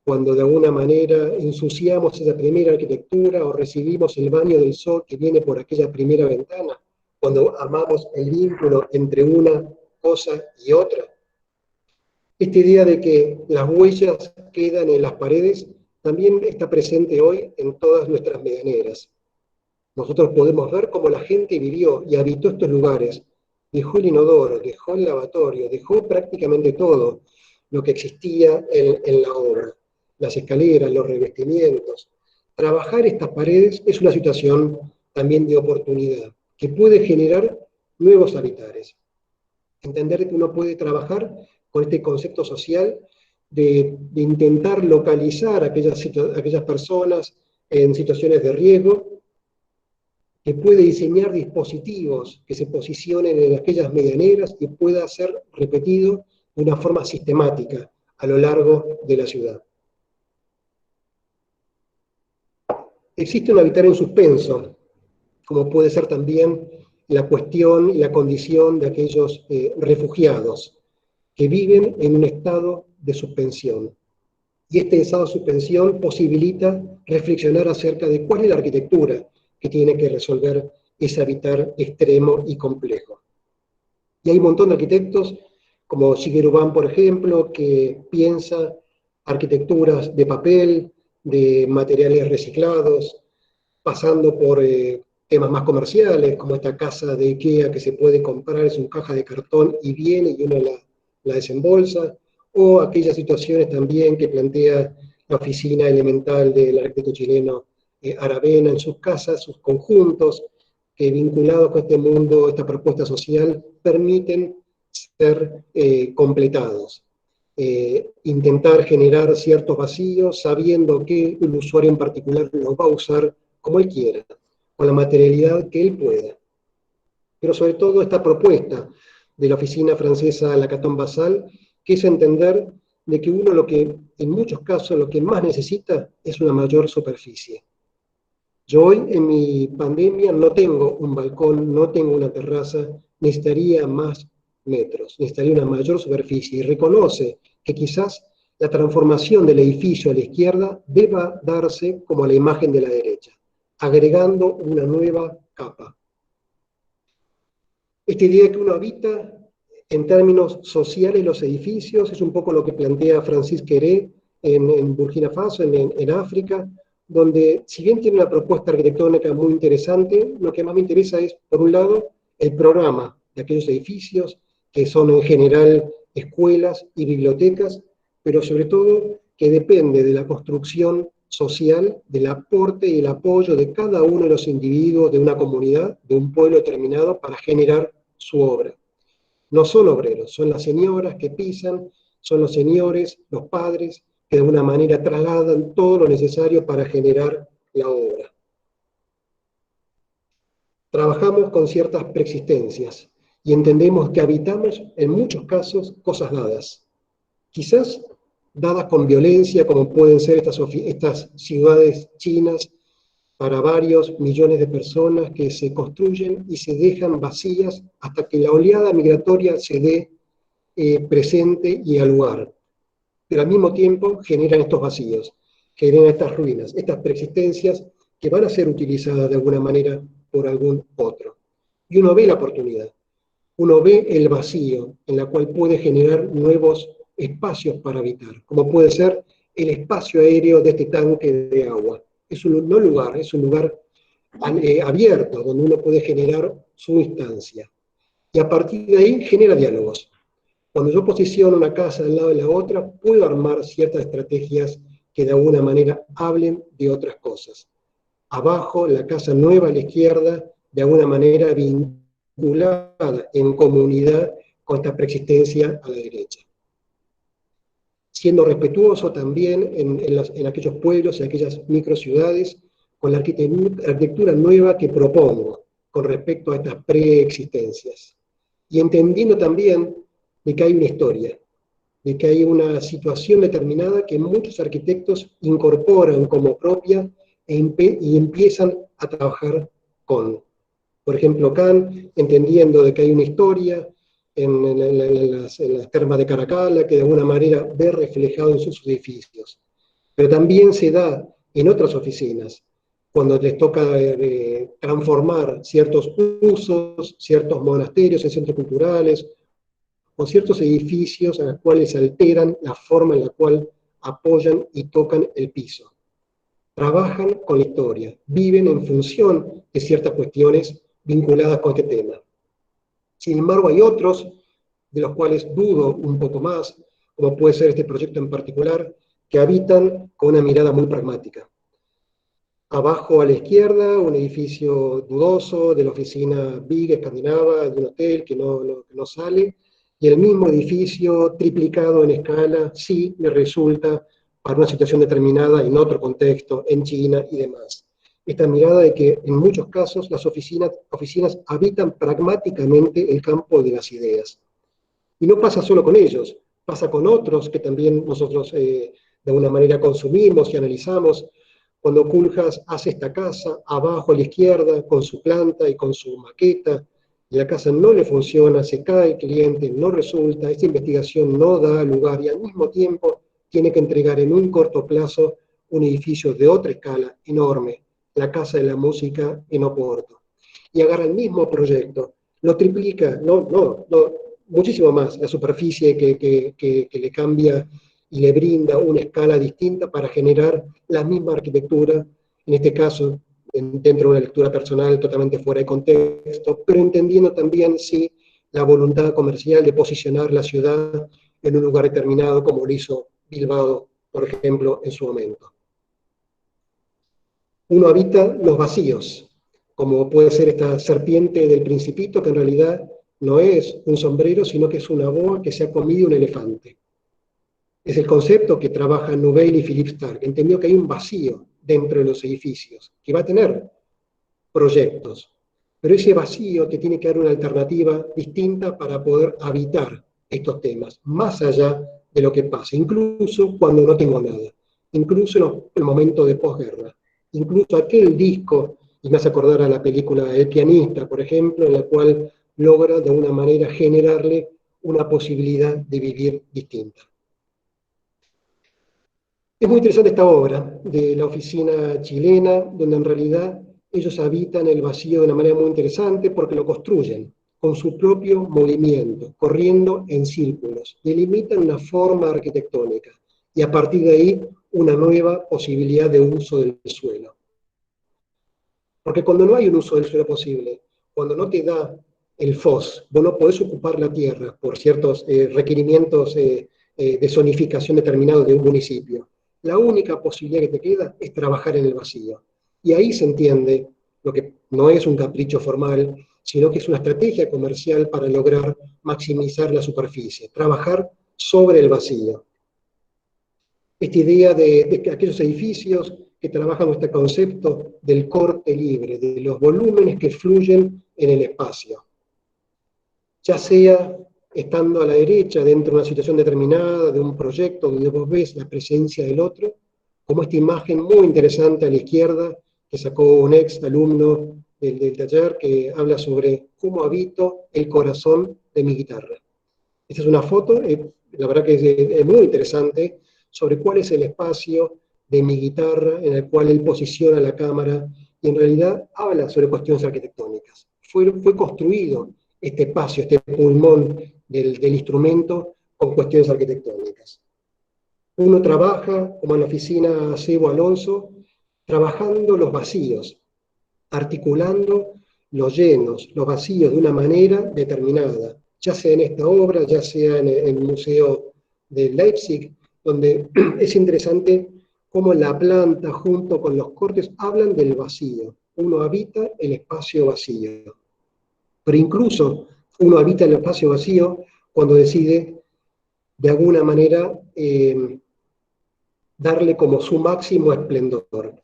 Cuando de alguna manera ensuciamos esa primera arquitectura o recibimos el baño del sol que viene por aquella primera ventana, cuando amamos el vínculo entre una cosa y otra. Esta idea de que las huellas quedan en las paredes también está presente hoy en todas nuestras medianeras. Nosotros podemos ver cómo la gente vivió y habitó estos lugares, dejó el inodoro, dejó el lavatorio, dejó prácticamente todo lo que existía en la obra. Las escaleras, los revestimientos. Trabajar estas paredes es una situación también de oportunidad, que puede generar nuevos habitares. Entender que uno puede trabajar con este concepto social de intentar localizar a aquellas personas en situaciones de riesgo, que puede diseñar dispositivos que se posicionen en aquellas medianeras y pueda ser repetido de una forma sistemática a lo largo de la ciudad. Existe un habitar en suspenso, como puede ser también la cuestión y la condición de aquellos refugiados que viven en un estado de suspensión. Y este estado de suspensión posibilita reflexionar acerca de cuál es la arquitectura que tiene que resolver ese habitar extremo y complejo. Y hay un montón de arquitectos, como Shigeru Ban, por ejemplo, que piensa arquitecturas de papel, de materiales reciclados, pasando por temas más comerciales, como esta casa de IKEA que se puede comprar, es una caja de cartón y viene y uno la desembolsa, o aquellas situaciones también que plantea la oficina elemental del arquitecto chileno Aravena en sus casas, sus conjuntos, que vinculados con este mundo, esta propuesta social, permiten ser completados. Intentar generar ciertos vacíos sabiendo que un usuario en particular los va a usar como él quiera, con la materialidad que él pueda. Pero sobre todo esta propuesta de la oficina francesa Lacaton Basal, que es entender de que uno en muchos casos, lo que más necesita es una mayor superficie. Yo hoy en mi pandemia no tengo un balcón, no tengo una terraza, necesitaría más metros, necesitaría una mayor superficie y reconoce que quizás la transformación del edificio a la izquierda deba darse como a la imagen de la derecha, agregando una nueva capa. Esta idea que uno habita en términos sociales los edificios es un poco lo que plantea Francis Queré en Burkina Faso, en África, donde, si bien tiene una propuesta arquitectónica muy interesante, lo que más me interesa es, por un lado, el programa de aquellos edificios, que son en general escuelas y bibliotecas, pero sobre todo que depende de la construcción social, del aporte y el apoyo de cada uno de los individuos de una comunidad, de un pueblo determinado, para generar su obra. No son obreros, son las señoras que pisan, son los señores, los padres, que de alguna manera trasladan todo lo necesario para generar la obra. Trabajamos con ciertas preexistencias y entendemos que habitamos, en muchos casos, cosas dadas. Quizás dadas con violencia, como pueden ser estas ciudades chinas, para varios millones de personas que se construyen y se dejan vacías hasta que la oleada migratoria se dé presente y al lugar. Pero al mismo tiempo generan estos vacíos, generan estas ruinas, estas preexistencias que van a ser utilizadas de alguna manera por algún otro. Y uno ve la oportunidad, uno ve el vacío en la cual puede generar nuevos espacios para habitar, como puede ser el espacio aéreo de este tanque de agua. Es un no lugar, es un lugar abierto, donde uno puede generar su instancia. Y a partir de ahí genera diálogos. Cuando yo posiciono una casa al lado de la otra, puedo armar ciertas estrategias que de alguna manera hablen de otras cosas. Abajo, la casa nueva a la izquierda, de alguna manera vinculada en comunidad con esta preexistencia a la derecha. Siendo respetuoso también en aquellos pueblos, en aquellas microciudades, con la arquitectura nueva que propongo con respecto a estas preexistencias. Y entendiendo también de que hay una historia, de que hay una situación determinada que muchos arquitectos incorporan como propia y empiezan a trabajar con. Por ejemplo, Kant, entendiendo de que hay una historia en las termas de Caracalla, que de alguna manera ve reflejado en sus edificios. Pero también se da en otras oficinas, cuando les toca transformar ciertos usos, ciertos monasterios en centros culturales, o ciertos edificios a los cuales alteran la forma en la cual apoyan y tocan el piso. Trabajan con la historia, viven en función de ciertas cuestiones vinculadas con este tema. Sin embargo, hay otros de los cuales dudo un poco más, como puede ser este proyecto en particular, que habitan con una mirada muy pragmática. Abajo a la izquierda, un edificio dudoso de la oficina Big escandinava, de un hotel que no sale, y el mismo edificio triplicado en escala, sí me resulta para una situación determinada en otro contexto, en China y demás. Esta mirada de que en muchos casos las oficinas habitan pragmáticamente el campo de las ideas. Y no pasa solo con ellos, pasa con otros que también nosotros de alguna manera consumimos y analizamos. Cuando Koolhaas hace esta casa, abajo a la izquierda, con su planta y con su maqueta, y la casa no le funciona, se cae el cliente, no resulta, esta investigación no da lugar, y al mismo tiempo tiene que entregar en un corto plazo un edificio de otra escala enorme, la Casa de la Música en Oporto. Y agarra el mismo proyecto, lo triplica, muchísimo más, la superficie que le cambia y le brinda una escala distinta para generar la misma arquitectura, en este caso dentro de una lectura personal totalmente fuera de contexto, pero entendiendo también, sí, la voluntad comercial de posicionar la ciudad en un lugar determinado, como lo hizo Bilbao, por ejemplo, en su momento. Uno habita los vacíos, como puede ser esta serpiente del Principito, que en realidad no es un sombrero, sino que es una boa que se ha comido un elefante. Es el concepto que trabajan Nouvel y Philippe Starck. Entendió que hay un vacío dentro de los edificios, que va a tener proyectos, pero ese vacío te tiene que dar una alternativa distinta para poder habitar estos temas, más allá de lo que pasa, incluso cuando no tengo nada, incluso en el momento de posguerra, incluso aquel disco, y me hace acordar a la película El pianista, por ejemplo, en la cual logra de alguna manera generarle una posibilidad de vivir distinta. Es muy interesante esta obra de la oficina chilena, donde en realidad ellos habitan el vacío de una manera muy interesante porque lo construyen con su propio movimiento, corriendo en círculos, delimitan una forma arquitectónica y a partir de ahí una nueva posibilidad de uso del suelo. Porque cuando no hay un uso del suelo posible, cuando no te da el FOS, vos no podés ocupar la tierra por ciertos requerimientos de zonificación determinados de un municipio. La única posibilidad que te queda es trabajar en el vacío. Y ahí se entiende lo que no es un capricho formal, sino que es una estrategia comercial para lograr maximizar la superficie, trabajar sobre el vacío. Esta idea de que aquellos edificios que trabajan este concepto del corte libre, de los volúmenes que fluyen en el espacio, ya sea estando a la derecha dentro de una situación determinada, de un proyecto donde vos ves la presencia del otro, como esta imagen muy interesante a la izquierda que sacó un ex alumno del taller que habla sobre cómo habito el corazón de mi guitarra. Esta es una foto, la verdad que es muy interesante, sobre cuál es el espacio de mi guitarra en el cual él posiciona la cámara y en realidad habla sobre cuestiones arquitectónicas. Fue construido este espacio, este pulmón del instrumento con cuestiones arquitectónicas. Uno trabaja, como en la oficina Sebo Alonso, trabajando los vacíos, articulando los llenos, los vacíos de una manera determinada, ya sea en esta obra, ya sea en el Museo de Leipzig, donde es interesante cómo la planta junto con los cortes hablan del vacío. Uno habita el espacio vacío. Pero incluso uno habita el espacio vacío cuando decide, de alguna manera, darle como su máximo esplendor.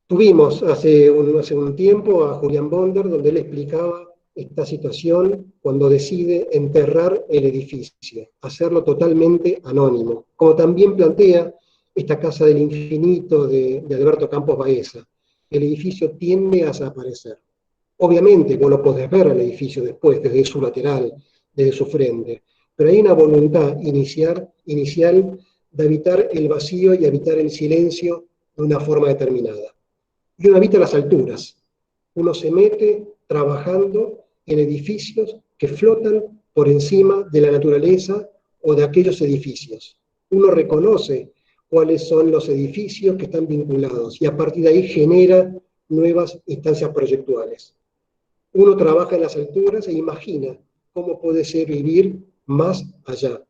Tuvimos hace un tiempo a Julián Bonder, donde él explicaba esta situación cuando decide enterrar el edificio, hacerlo totalmente anónimo, como también plantea esta Casa del Infinito de Alberto Campos Baeza. El edificio tiende a desaparecer. Obviamente vos lo podés ver al edificio después, desde su lateral, desde su frente, pero hay una voluntad inicial de habitar el vacío y habitar el silencio de una forma determinada. Y uno habita las alturas. Uno se mete trabajando en edificios que flotan por encima de la naturaleza o de aquellos edificios. Uno reconoce cuáles son los edificios que están vinculados y a partir de ahí genera nuevas instancias proyectuales. Uno trabaja en las alturas e imagina cómo puede ser vivir más allá.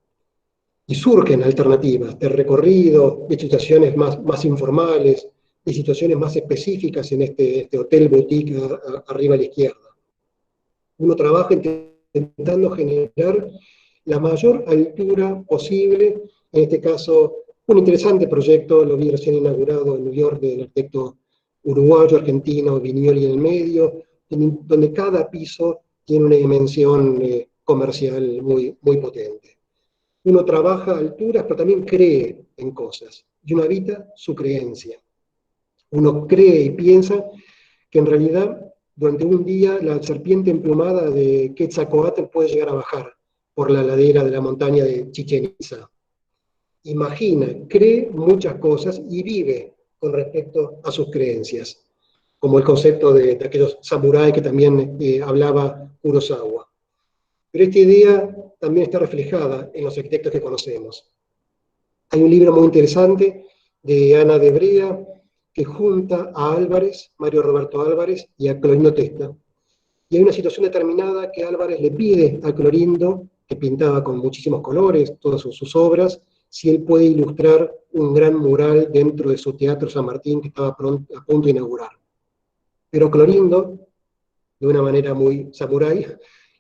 Y surgen alternativas de recorrido, de situaciones más informales, de situaciones más específicas en este hotel boutique arriba a la izquierda. Uno trabaja intentando generar la mayor altura posible, en este caso, un interesante proyecto, lo vi recién inaugurado en New York, del arquitecto uruguayo, argentino, Vignoli en el medio, donde cada piso tiene una dimensión comercial muy potente. Uno trabaja a alturas, pero también cree en cosas, y uno habita su creencia. Uno cree y piensa que en realidad durante un día la serpiente emplumada de Quetzalcóatl puede llegar a bajar por la ladera de la montaña de Chichén Itzá. Imagina, cree muchas cosas y vive con respecto a sus creencias, como el concepto de aquellos samuráis que también hablaba Kurosawa. Pero esta idea también está reflejada en los arquitectos que conocemos. Hay un libro muy interesante de Ana de Brea que junta a Álvarez, Mario Roberto Álvarez, y a Clorindo Testa. Y hay una situación determinada que Álvarez le pide a Clorindo, que pintaba con muchísimos colores todas sus obras, si él puede ilustrar un gran mural dentro de su Teatro San Martín que estaba a punto de inaugurar. Pero Clorindo, de una manera muy samurái,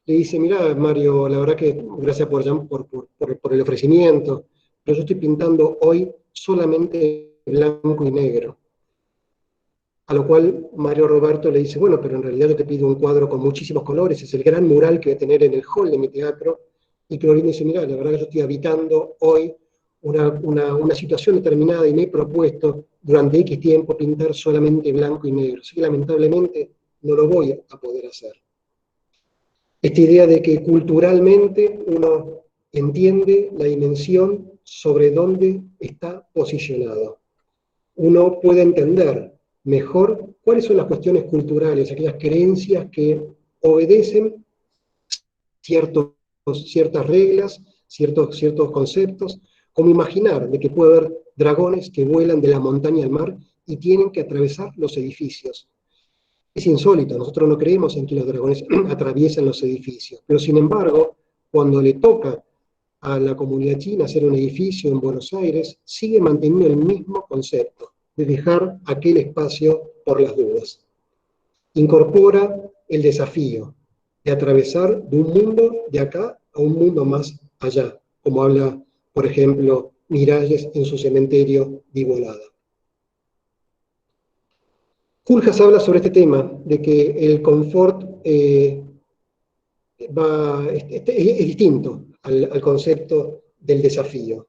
le dice, mira Mario, la verdad que gracias por el ofrecimiento, pero yo estoy pintando hoy solamente blanco y negro. A lo cual Mario Roberto le dice, bueno, pero en realidad yo te pido un cuadro con muchísimos colores, es el gran mural que voy a tener en el hall de mi teatro. Y Clorindo dice, mira, la verdad que yo estoy habitando hoy una situación determinada y me he propuesto durante X tiempo pintar solamente blanco y negro. Así que lamentablemente no lo voy a poder hacer. Esta idea de que culturalmente uno entiende la dimensión sobre dónde está posicionado. Uno puede entender mejor cuáles son las cuestiones culturales, aquellas creencias que obedecen ciertas reglas, ciertos conceptos, como imaginar de que puede haber dragones que vuelan de la montaña al mar y tienen que atravesar los edificios. Es insólito, nosotros no creemos en que los dragones atraviesen los edificios, pero sin embargo, cuando le toca a la comunidad china hacer un edificio en Buenos Aires, sigue manteniendo el mismo concepto de dejar aquel espacio por las dudas. Incorpora el desafío de atravesar de un mundo de acá a un mundo más allá, como habla, por ejemplo, Miralles en su cementerio de Igualada. Koolhaas habla sobre este tema, de que el confort es distinto al concepto del desafío.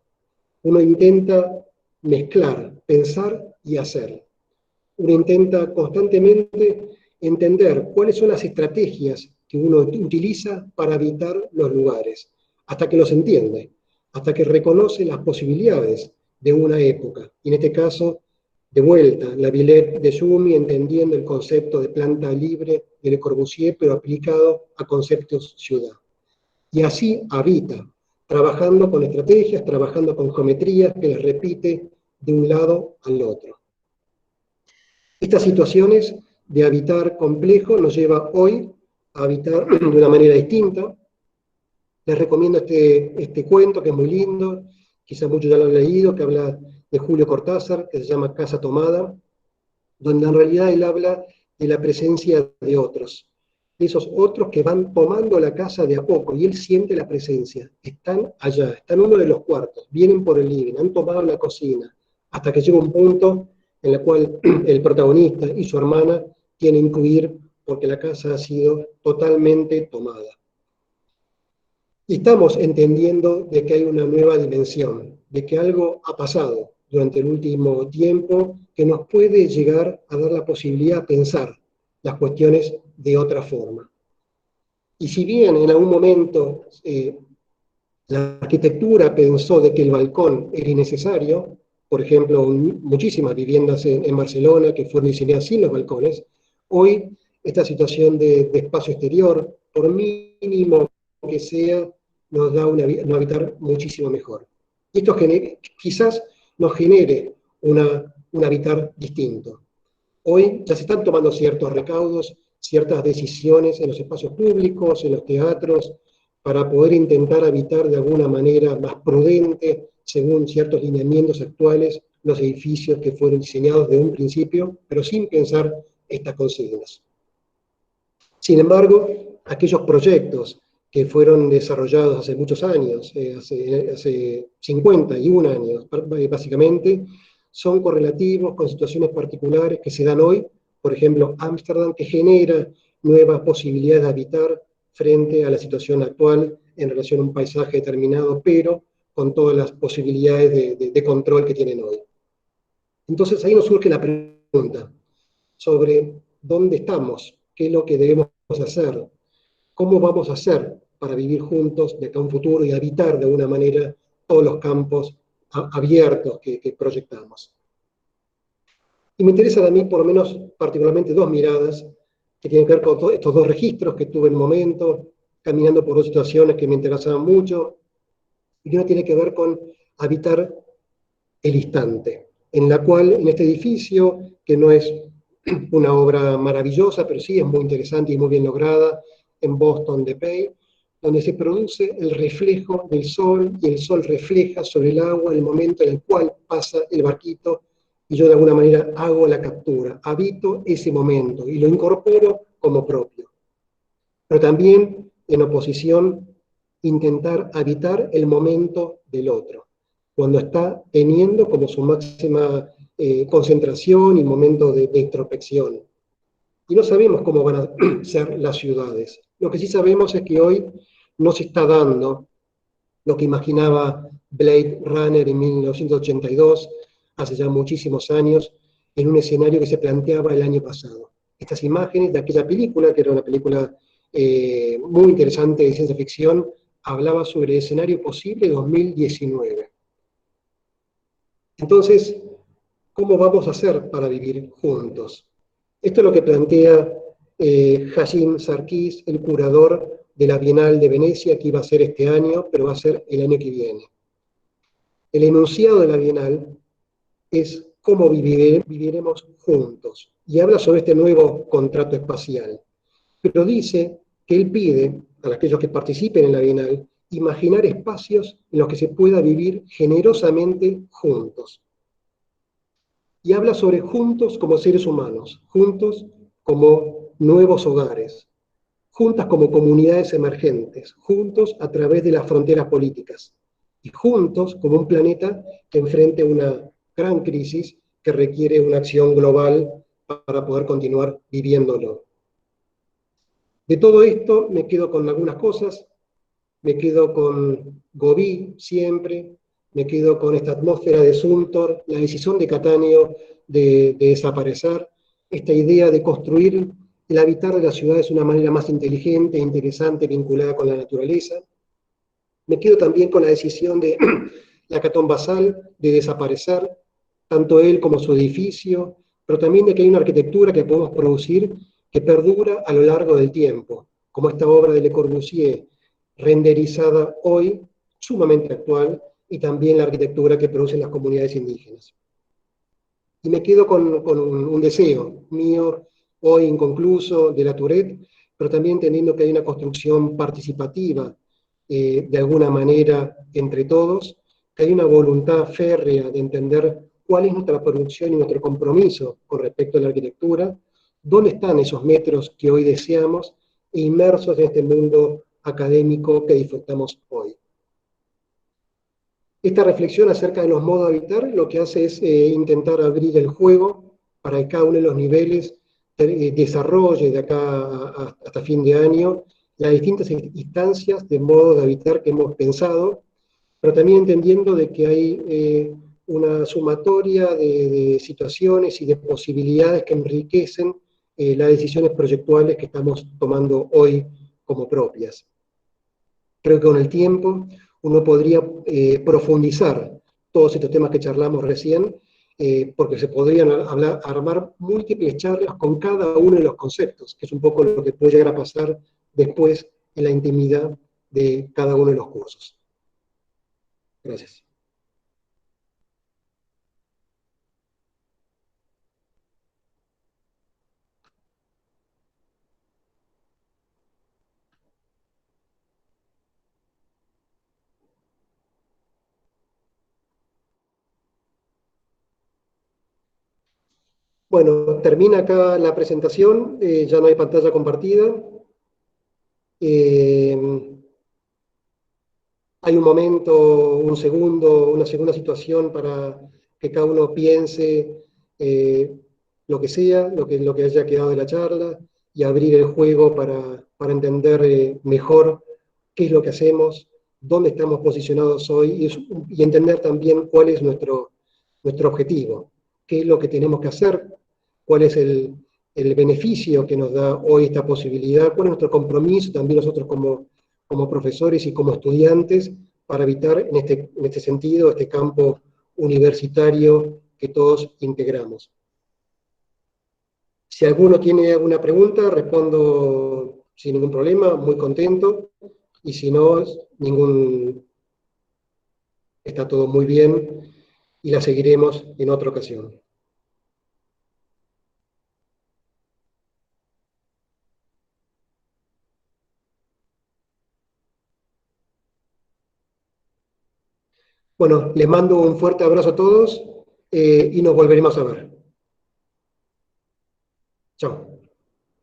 Uno intenta mezclar, pensar y hacer. Uno intenta constantemente entender cuáles son las estrategias que uno utiliza para habitar los lugares, hasta que los entiende, hasta que reconoce las posibilidades de una época. Y en este caso, de vuelta, la Villette de Jumi entendiendo el concepto de planta libre de Le Corbusier, pero aplicado a conceptos ciudad. Y así habita, trabajando con estrategias, trabajando con geometrías que las repite de un lado al otro. Estas situaciones de habitar complejo nos lleva hoy a habitar de una manera distinta. Les recomiendo este cuento que es muy lindo, quizás muchos ya lo han leído, que habla de Julio Cortázar, que se llama Casa Tomada, donde en realidad él habla de la presencia de otros, de esos otros que van tomando la casa de a poco, y él siente la presencia, están allá, están en uno de los cuartos, vienen por el living, han tomado la cocina, hasta que llega un punto en el cual el protagonista y su hermana tienen que huir porque la casa ha sido totalmente tomada. Y estamos entendiendo de que hay una nueva dimensión, de que algo ha pasado durante el último tiempo que nos puede llegar a dar la posibilidad de pensar las cuestiones de otra forma. Y si bien en algún momento la arquitectura pensó de que el balcón era innecesario, por ejemplo, muchísimas viviendas en Barcelona que fueron diseñadas sin los balcones, hoy esta situación de espacio exterior, por mínimo que sea, nos da un habitar muchísimo mejor. Y esto quizás nos genere un habitar distinto. Hoy ya se están tomando ciertos recaudos, ciertas decisiones en los espacios públicos, en los teatros, para poder intentar habitar de alguna manera más prudente, según ciertos lineamientos actuales, los edificios que fueron diseñados de un principio, pero sin pensar estas consignas. Sin embargo, aquellos proyectos que fueron desarrollados hace muchos años, hace 51 años básicamente, son correlativos con situaciones particulares que se dan hoy, por ejemplo, Ámsterdam, que genera nuevas posibilidades de habitar frente a la situación actual en relación a un paisaje determinado, pero con todas las posibilidades de control que tienen hoy. Entonces ahí nos surge la pregunta sobre dónde estamos, qué es lo que debemos hacer, cómo vamos a hacer para vivir juntos de acá a un futuro y habitar de alguna manera todos los campos abiertos que proyectamos. Y me interesan a mí, por lo menos, particularmente dos miradas que tienen que ver con estos dos registros que tuve en un momento, caminando por dos situaciones que me interesaban mucho, y que uno tiene que ver con habitar el instante, en la cual, en este edificio, que no es una obra maravillosa, pero sí es muy interesante y muy bien lograda, en Boston de Pei, donde se produce el reflejo del sol, y el sol refleja sobre el agua el momento en el cual pasa el barquito, y yo de alguna manera hago la captura, habito ese momento, y lo incorporo como propio. Pero también, en oposición, intentar habitar el momento del otro, cuando está teniendo como su máxima concentración y momento de introspección. Y no sabemos cómo van a ser las ciudades. Lo que sí sabemos es que hoy no se está dando lo que imaginaba Blade Runner en 1982, hace ya muchísimos años, en un escenario que se planteaba el año pasado. Estas imágenes de aquella película, que era una película muy interesante de ciencia ficción, hablaba sobre el escenario posible 2019. Entonces, ¿cómo vamos a hacer para vivir juntos? Esto es lo que plantea Hashim Sarkis, el curador de la Bienal de Venecia, que iba a ser este año, pero va a ser el año que viene. El enunciado de la Bienal es cómo viviremos juntos. Y habla sobre este nuevo contrato espacial. Pero dice que él pide a aquellos que participen en la Bienal imaginar espacios en los que se pueda vivir generosamente juntos. Y habla sobre juntos como seres humanos, juntos como nuevos hogares, juntas como comunidades emergentes, juntos a través de las fronteras políticas y juntos como un planeta que enfrente una gran crisis que requiere una acción global para poder continuar viviéndolo. De todo esto me quedo con algunas cosas, me quedo con Gobi siempre, me quedo con esta atmósfera de Suntor, la decisión de Cattaneo de desaparecer, esta idea de construir el habitar de las ciudades de una manera más inteligente, interesante, vinculada con la naturaleza. Me quedo también con la decisión de Lacaton Basal de desaparecer, tanto él como su edificio, pero también de que hay una arquitectura que podemos producir que perdura a lo largo del tiempo, como esta obra de Le Corbusier, renderizada hoy, sumamente actual, y también la arquitectura que producen las comunidades indígenas. Y me quedo con un deseo mío, hoy inconcluso, de la Tourette, pero también entendiendo que hay una construcción participativa, de alguna manera, entre todos, que hay una voluntad férrea de entender cuál es nuestra producción y nuestro compromiso con respecto a la arquitectura, dónde están esos metros que hoy deseamos, e inmersos en este mundo académico que disfrutamos hoy. Esta reflexión acerca de los modos de habitar lo que hace es intentar abrir el juego para que cada uno de los niveles desarrolle de acá hasta fin de año las distintas instancias de modos de habitar que hemos pensado, pero también entendiendo de que hay una sumatoria de situaciones y de posibilidades que enriquecen las decisiones proyectuales que estamos tomando hoy como propias. Creo que con el tiempo uno podría profundizar todos estos temas que charlamos recién, porque se podrían armar múltiples charlas con cada uno de los conceptos, que es un poco lo que puede llegar a pasar después en la intimidad de cada uno de los cursos. Gracias. Bueno, termina acá la presentación, ya no hay pantalla compartida. Eh, Hay un momento, un segundo, una segunda situación para que cada uno piense lo que sea, lo que haya quedado de la charla, y abrir el juego para entender mejor qué es lo que hacemos, dónde estamos posicionados hoy, y entender también cuál es nuestro objetivo, qué es lo que tenemos que hacer, cuál es el beneficio que nos da hoy esta posibilidad, cuál es nuestro compromiso también nosotros como profesores y como estudiantes para evitar en este sentido este campo universitario que todos integramos. Si alguno tiene alguna pregunta, respondo sin ningún problema, muy contento, y si no, está todo muy bien y la seguiremos en otra ocasión. Bueno, les mando un fuerte abrazo a todos y nos volveremos a ver. Chao.